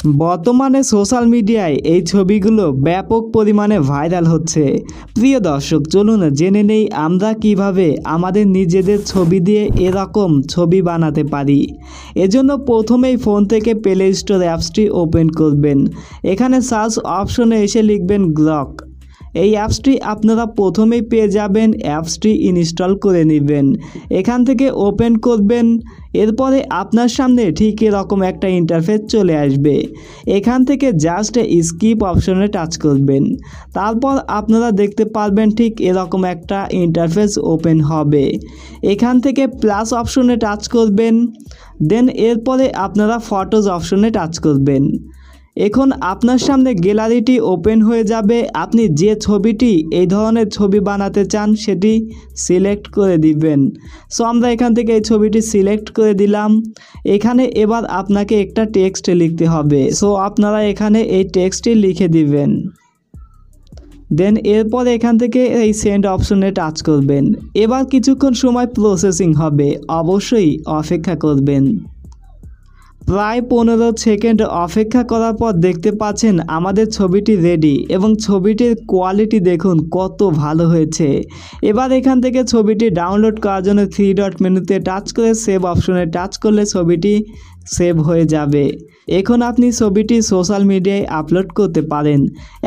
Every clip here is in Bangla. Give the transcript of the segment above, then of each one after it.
বর্তমানে সোশ্যাল মিডিয়ায় এই ছবিগুলো ব্যাপক পরিমাণে ভাইরাল হচ্ছে। প্রিয় দর্শক, চলুন জেনে নেই আমরা কিভাবে আমাদের নিজেদের ছবি দিয়ে এরকম ছবি বানাতে পারি। এজন্য প্রথমেই ফোন থেকে প্লে স্টোর অ্যাপসটি ওপেন করবেন। এখানে সার্চ অপশনে এসে লিখবেন গ্রক। এই অ্যাপসটি আপনারা প্রথমেই পেয়ে যাবেন। অ্যাপসটি ইনস্টল করে নেবেন, এখান থেকে ওপেন করবেন। এরপরে আপনার সামনে ঠিক এরকম একটা ইন্টারফেস চলে আসবে। এখান থেকে জাস্ট স্কিপ অপশনে টাচ করবেন। তারপর আপনারা দেখতে পারবেন ঠিক এরকম একটা ইন্টারফেস ওপেন হবে। এখান থেকে প্লাস অপশনে টাচ করবেন। দেন এরপরে আপনারা ফটোজ অপশনে টাচ করবেন। এখন আপনার সামনে গ্যালারিটি ওপেন হয়ে যাবে। আপনি যে ছবিটি এই ধরনের ছবি বানাতে চান সেটি সিলেক্ট করে দিবেন। সো আমরা এখান থেকে এই ছবিটি সিলেক্ট করে দিলাম। এখানে এবার আপনাকে একটা টেক্সট লিখতে হবে। সো আপনারা এখানে এই টেক্সটটি লিখে দিবেন। দেন এরপর এখান থেকে এই সেন্ড অপশনে টাচ করবেন। এবার কিছুক্ষণ সময় প্রসেসিং হবে, অবশ্যই অপেক্ষা করবেন। প্রায় 15 সেকেন্ড অপেক্ষা করার পর দেখতে পাচ্ছেন আমাদের ছবিটি রেডি এবং ছবিটির কোয়ালিটি দেখুন কত ভালো হয়েছে। এবার এখান থেকে ছবিটি ডাউনলোড করার জন্য 3 ডট মেনুতে টাচ করে সেভ অপশনে টাচ করলে ছবিটি সেভ হয়ে যাবে। এখন আপনি ছবিটি সোশ্যাল মিডিয়ায় আপলোড করতে পারেন।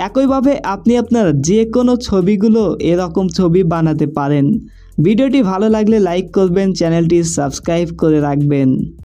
একইভাবে আপনি আপনার যে কোনো ছবিগুলো এরকম ছবি বানাতে পারেন। ভিডিওটি ভালো লাগলে লাইক করবেন, চ্যানেলটি সাবস্ক্রাইব করে রাখবেন।